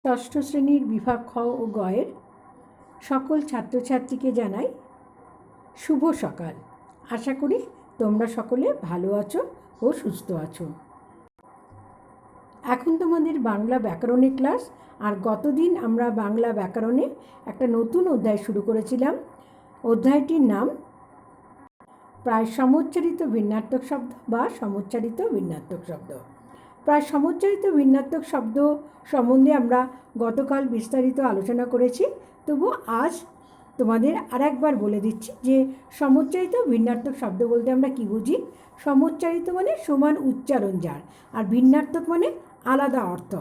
ষষ্ঠ শ্রেণীর বিভাগ খ ও গয়ের সকল ছাত্রছাত্রীকে জানাই শুভ সকাল। আশা করি তোমরা সকলে ভালো আছো ও সুস্থ আছো। এখন তোমাদের বাংলা ব্যাকরণের ক্লাস। আর গতদিন আমরা বাংলা ব্যাকরণে একটা নতুন অধ্যায় শুরু করেছিলাম। অধ্যায়টির নাম প্রায় সমুচ্চারিত ভিন্নার্থক শব্দ বা সমুচ্চারিত ভিন্নার্থক শব্দ। প্রায় সমুচ্চারিত ভিন্নার্থক শব্দ সম্বন্ধে আমরা গতকাল বিস্তারিত আলোচনা করেছি। তবু আজ তোমাদের আরেকবার বলে দিচ্ছি যে সমুচ্চারিত ভিন্নার্থক শব্দ বলতে আমরা কী বুঝি। সমুচ্চারিত মানে সমান উচ্চারণ যার, আর ভিন্নার্থক মানে আলাদা অর্থ।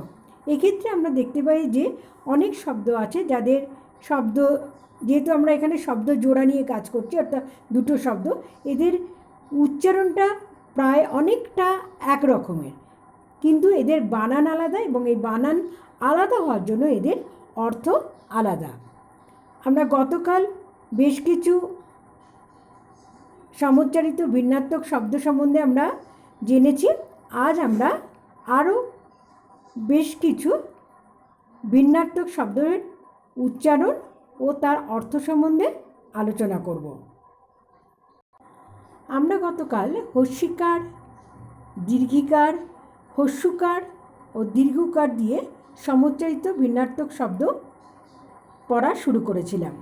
এক্ষেত্রে আমরা দেখতে পাই যে অনেক শব্দ আছে যাদের শব্দ, যেহেতু আমরা এখানে শব্দ জোড়া নিয়ে কাজ করছি, অর্থাৎ দুটো শব্দ, এদের উচ্চারণটা প্রায় অনেকটা এক রকমের, কিন্তু এদের বানান আলাদা এবং এই বানান আলাদা হওয়ার জন্য এদের অর্থ আলাদা। আমরা গতকাল বেশ কিছু সমুচ্চারিত ভিন্নার্থক শব্দ সম্বন্ধে আমরা জেনেছি। আজ আমরা আরও বেশ কিছু ভিন্নার্থক শব্দের উচ্চারণ ও তার অর্থ সম্বন্ধে আলোচনা করব। আমরা গতকাল হস্যিকার, দীর্ঘিকার, হস্যুকার ও দীর্ঘকার দিয়ে সমুচ্চারিত ভিন্নার্থক শব্দ পড়া শুরু করেছিলাম।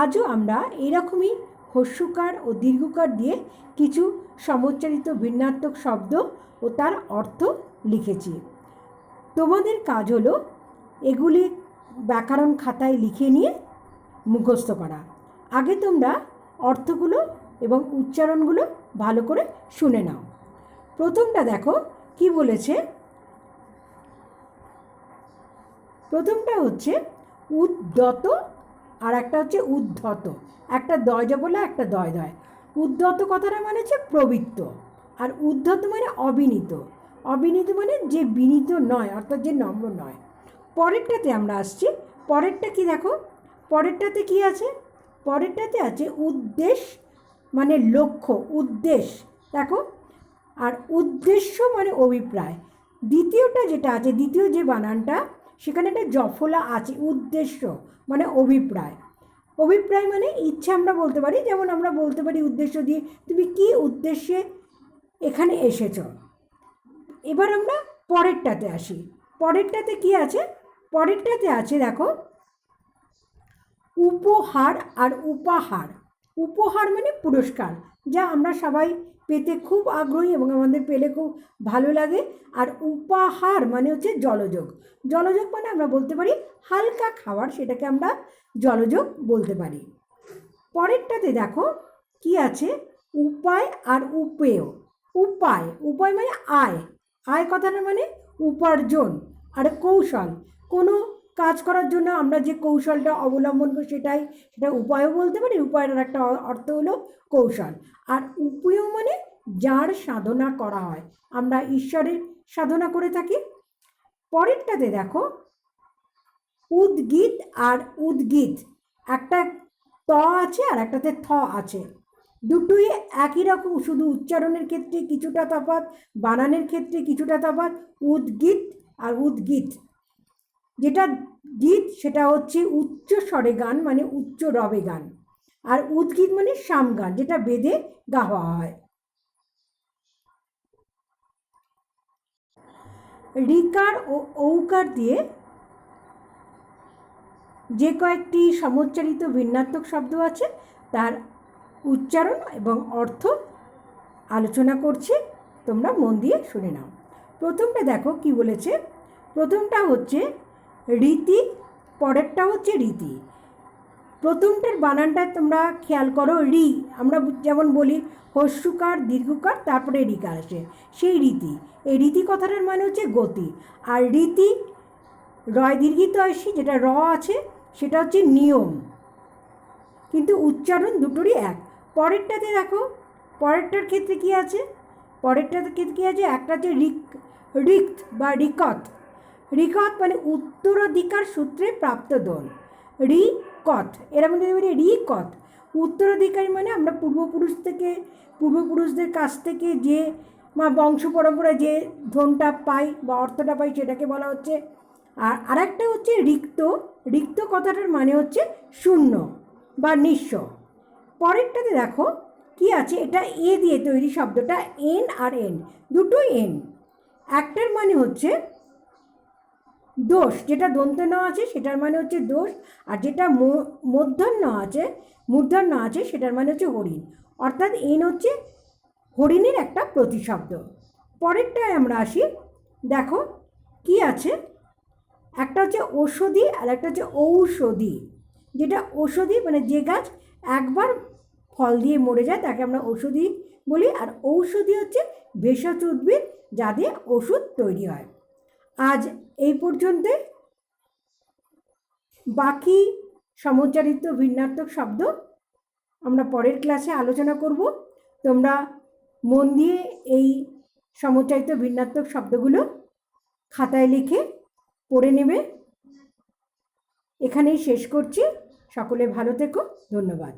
আজও আমরা এরকমই হস্যুকার ও দীর্ঘকার দিয়ে কিছু সমুচ্চারিত ভিন্নার্থক শব্দ ও তার অর্থ লিখেছি। তোমাদের কাজ হলো এগুলি ব্যাকরণ খাতায় লিখে নিয়ে মুখস্থ করা। আগে তোমরা অর্থগুলো এবং উচ্চারণগুলো ভালো করে শুনে নাও। প্রথমটা দেখো কি বলেছে। প্রথমটা হচ্ছে উদ্যত আর একটা হচ্ছে উদ্ধত। একটা দয় বলে একটা দয়। উদ্ধত কথাটা মানে হচ্ছে প্রবৃত্ত, আর উদ্ধত মানে অবিনীত। অবিনীত মানে যে বিনীত নয়, অর্থাৎ যে নম্র নয়। পরেরটাতে আমরা আসছি। পরেরটা কি দেখো, পরেরটাতে কি আছে? পরেরটাতে আছে উদ্দেশ মানে লক্ষ্য, উদ্দেশ দেখো। আর উদ্দেশ্য মানে অভিপ্রায়। দ্বিতীয়টা যেটা আছে, দ্বিতীয় যে বানানটা, সেখানে একটা জফলা আছে। উদ্দেশ্য মানে অভিপ্রায়। অভিপ্রায় মানে ইচ্ছা আমরা বলতে পারি, যেমন আমরা বলতে পারি উদ্দেশ্য দিয়ে তুমি কি উদ্দেশ্যে এখানে এসেছ। এবার আমরা পরেরটাতে আসি। পরেরটাতে কি আছে? পরেরটাতে আছে দেখো উপহার আর উপাহার। উপহার মানে পুরস্কার, যা আমরা সবাই পেতে খুব আগ্রহী এবং আমাদের পেলে খুব ভালো লাগে। আর উপাহার মানে হচ্ছে জলযোগ। জলযোগ মানে আমরা বলতে পারি হালকা খাবার, সেটাকে আমরা জলযোগ বলতে পারি। পরেরটাতে দেখো কি আছে, উপায় আর উপেয়। উপায়, উপায় মানে আয়। আয় কথাটা মানে উপার্জন। আর কৌশল, কোনো কাজ করার জন্য আমরা যে কৌশলটা অবলম্বন করি সেটা উপায়ও বলতে পারি। উপায়ের একটা অর্থ হলো কৌশল। আর উপেয় মানে যার সাধনা করা হয়, আমরা ঈশ্বরের সাধনা করে থাকি। পরেরটাতে দেখো উদ্গীত আর উদ্গীত। একটা ত আছে আর একটাতে থ আছে। দুটোই একই রকম, শুধু উচ্চারণের ক্ষেত্রে কিছুটা তফাৎ, বানানের ক্ষেত্রে কিছুটা তফাৎ। উদ্গীত আর উদ্গীত। যেটা গীত সেটা হচ্ছে উচ্চ স্বরে গান, মানে উচ্চ রবে গান। আর উদ্গীত মানে সাম গান, যেটা বেদে গাওয়া হয়। ঋকার ও ঔকার দিয়ে যে কয়েকটি সমুচ্চারিত ভিন্নার্থক শব্দ আছে তার উচ্চারণ এবং অর্থ আলোচনা করছি, তোমরা মন দিয়ে শুনে নাও। প্রথমটা দেখো কি বলেছে। প্রথমটা হচ্ছে রীতি, পরেরটা হচ্ছে রীতি। প্রথমটার বানানটা তোমরা খেয়াল করো, রি। আমরা যেমন বলি হস্যকার দীর্ঘকার তারপরে রিকার আসে, সেই রীতি। এই রীতি কথাটার মানে হচ্ছে গতি। আর রীতি রয় দীর্ঘিত আসি, যেটা র আছে সেটা হচ্ছে নিয়ম, কিন্তু উচ্চারণ দুটোরই এক। পরেরটাতে দেখো, পরেরটার ক্ষেত্রে কি আছে? পরেরটাতে ক্ষেত্রে কী আছে? একটা হচ্ছে রিক্ত বা রিকত। রিকত মানে উত্তরাধিকার সূত্রে প্রাপ্ত ধন। রিকত, এরা মধ্যে বলি রিকত। উত্তরাধিকারী মানে আমরা পূর্বপুরুষদের কাছ থেকে যে বংশ পরম্পরায় যে ধনটা পাই বা অর্থটা পাই, সেটাকে বলা হচ্ছে। আর আরেকটা হচ্ছে রিক্ত। রিক্ত কথাটার মানে হচ্ছে শূন্য বা নিঃস্ব। পরেরটাতে দেখো কি আছে, এটা এ দিয়ে তৈরি শব্দটা, এন আর এন, দুটোই এন। একটার মানে হচ্ছে দোষ, যেটা দন্ত্য ন আছে সেটার মানে হচ্ছে দোষ, আর যেটা মূর্ধন্য আছে সেটার মানে হচ্ছে হরিণ। অর্থাৎ এন হচ্ছে হরিণের একটা প্রতিশব্দ। পরেরটায় আমরা আসি, দেখো কি আছে, একটা হচ্ছে ঔষধি আর একটা হচ্ছে ঔষধি। যেটা ঔষধি মানে যে গাছ একবার ফল দিয়ে মরে যায় তাকে আমরা ঔষধি বলি, আর ঔষধি হচ্ছে ভেষজ উদ্ভিদ যা দিয়ে ওষুধ তৈরি হয়। আজ এই পর্যন্ত। বাকি সমুচ্চারিত ভিন্নাত্মক শব্দ আমরা পরের ক্লাসে আলোচনা করব। তোমরা মন দিয়ে এই সমুচ্চারিত ভিন্নাত্মক শব্দগুলো খাতায় লিখে পড়ে নেবে। এখানেই শেষ করছি। সকলে ভালো থেকো। ধন্যবাদ।